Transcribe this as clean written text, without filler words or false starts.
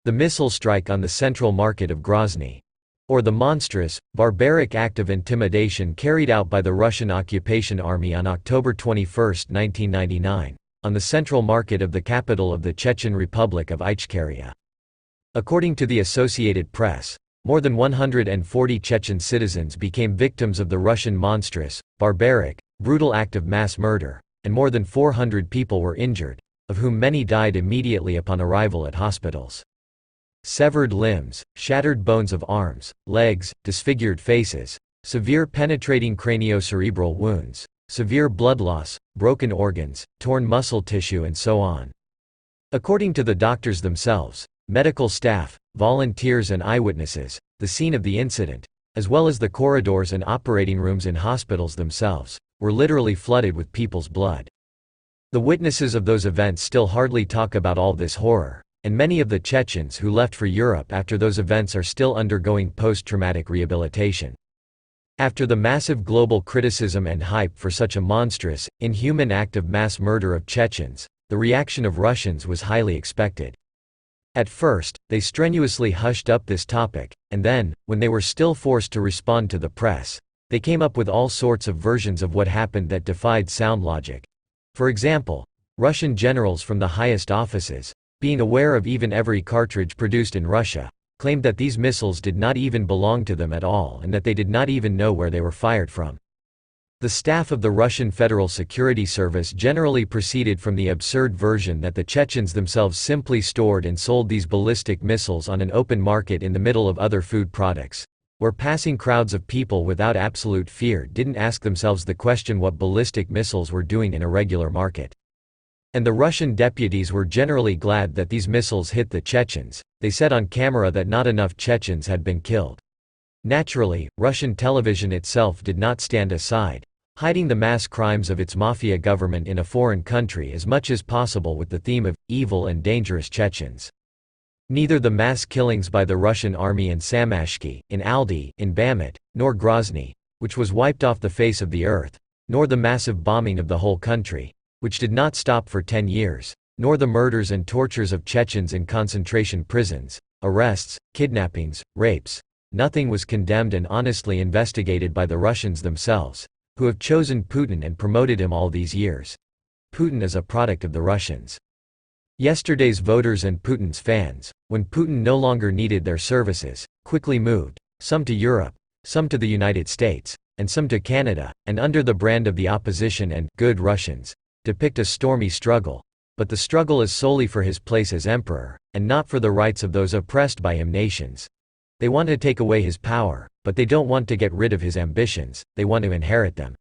the missile strike on the central market of Grozny, or the monstrous, barbaric act of intimidation carried out by the Russian occupation army on October 21, 1999, on the central market of the capital of the Chechen Republic of Ichkeria. According to the Associated Press, more than 140 Chechen citizens became victims of the Russian monstrous, barbaric, brutal act of mass murder, and more than 400 people were injured, of whom many died immediately upon arrival at hospitals. Severed limbs, shattered bones of arms, legs, disfigured faces, severe penetrating craniocerebral wounds, severe blood loss, broken organs, torn muscle tissue and so on. According to the doctors themselves, medical staff, volunteers and eyewitnesses, the scene of the incident, as well as the corridors and operating rooms in hospitals themselves, were literally flooded with people's blood. The witnesses of those events still hardly talk about all this horror, and many of the Chechens who left for Europe after those events are still undergoing post-traumatic rehabilitation. After the massive global criticism and hype for such a monstrous, inhuman act of mass murder of Chechens, the reaction of Russians was highly expected. At first, they strenuously hushed up this topic, and then, when they were still forced to respond to the press, they came up with all sorts of versions of what happened that defied sound logic. For example, Russian generals from the highest offices, being aware of even every cartridge produced in Russia, claimed that these missiles did not even belong to them at all and that they did not even know where they were fired from. The staff of the Russian Federal Security Service generally proceeded from the absurd version that the Chechens themselves simply stored and sold these ballistic missiles on an open market in the middle of other food products, where passing crowds of people without absolute fear didn't ask themselves the question what ballistic missiles were doing in a regular market. And the Russian deputies were generally glad that these missiles hit the Chechens. They said on camera that not enough Chechens had been killed. Naturally, Russian television itself did not stand aside, hiding the mass crimes of its mafia government in a foreign country as much as possible with the theme of evil and dangerous Chechens. Neither the mass killings by the Russian army in Samashki, in Aldi, in Bamut, nor Grozny, which was wiped off the face of the earth, nor the massive bombing of the whole country, which did not stop for 10 years, nor the murders and tortures of Chechens in concentration prisons, arrests, kidnappings, rapes. Nothing was condemned and honestly investigated by the Russians themselves, who have chosen Putin and promoted him all these years. Putin is a product of the Russians. Yesterday's voters and Putin's fans, when Putin no longer needed their services, quickly moved, some to Europe, some to the United States, and some to Canada, and under the brand of the opposition and good Russians, depict a stormy struggle, but the struggle is solely for his place as emperor, and not for the rights of those oppressed by him nations. They want to take away his power, but they don't want to get rid of his ambitions, they want to inherit them.